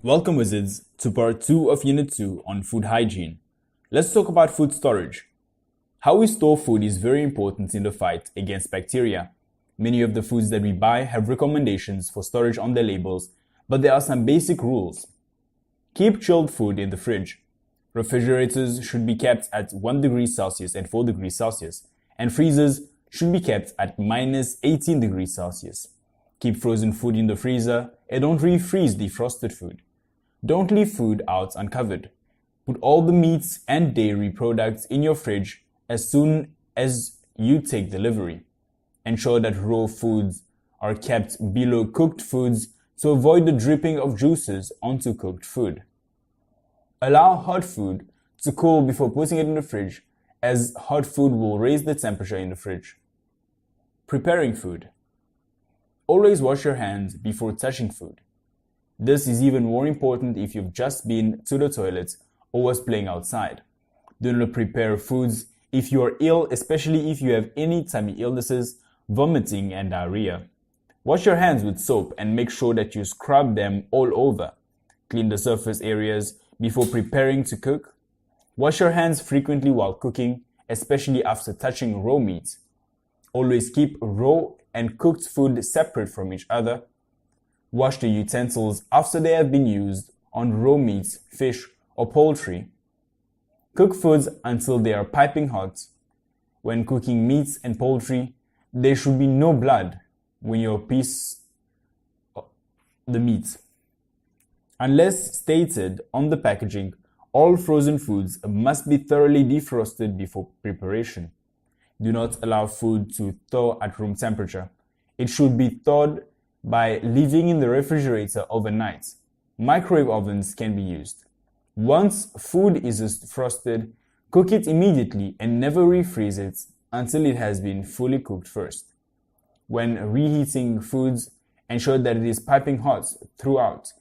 Welcome, wizards, to part 2 of Unit 2 on food hygiene. Let's talk about food storage. How we store food is very important in the fight against bacteria. Many of the foods that we buy have recommendations for storage on their labels, but there are some basic rules. Keep chilled food in the fridge. Refrigerators should be kept at 1 degree Celsius and 4 degrees Celsius, and freezers should be kept at minus 18 degrees Celsius. Keep frozen food in the freezer and don't refreeze defrosted food. Don't leave food out uncovered. Put all the meats and dairy products in your fridge as soon as you take delivery. Ensure that raw foods are kept below cooked foods to avoid the dripping of juices onto cooked food. Allow hot food to cool before putting it in the fridge, as hot food will raise the temperature in the fridge. Preparing food. Always wash your hands before touching food. This is even more important if you've just been to the toilet or was playing outside. Do not prepare foods if you are ill, especially if you have any tummy illnesses, vomiting, and diarrhea. Wash your hands with soap and make sure that you scrub them all over. Clean the surface areas before preparing to cook. Wash your hands frequently while cooking, especially after touching raw meat. Always keep raw and cooked food separate from each other. Wash the utensils after they have been used on raw meats, fish, or poultry. Cook foods until they are piping hot. When cooking meats and poultry, there should be no blood when you piece the meat. Unless stated on the packaging, all frozen foods must be thoroughly defrosted before preparation. Do not allow food to thaw at room temperature. It should be thawed by leaving in the refrigerator overnight. Microwave ovens can be used. Once food is frosted, cook it immediately and never refreeze it until it has been fully cooked first. When reheating foods, ensure that it is piping hot throughout.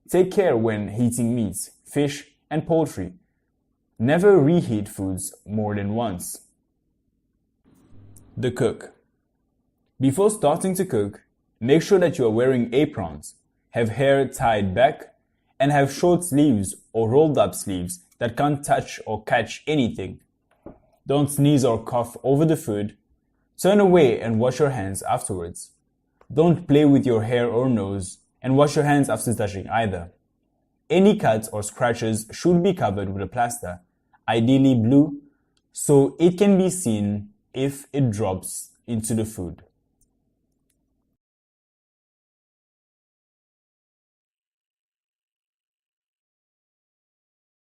Take care when heating meats, fish, and poultry. Never reheat foods more than once. The cook. Before starting to cook, make sure that you are wearing aprons, have hair tied back, and have short sleeves or rolled up sleeves that can't touch or catch anything. Don't sneeze or cough over the food. Turn away and wash your hands afterwards. Don't play with your hair or nose and wash your hands after touching either. Any cuts or scratches should be covered with a plaster, ideally blue, so it can be seen if it drops into the food.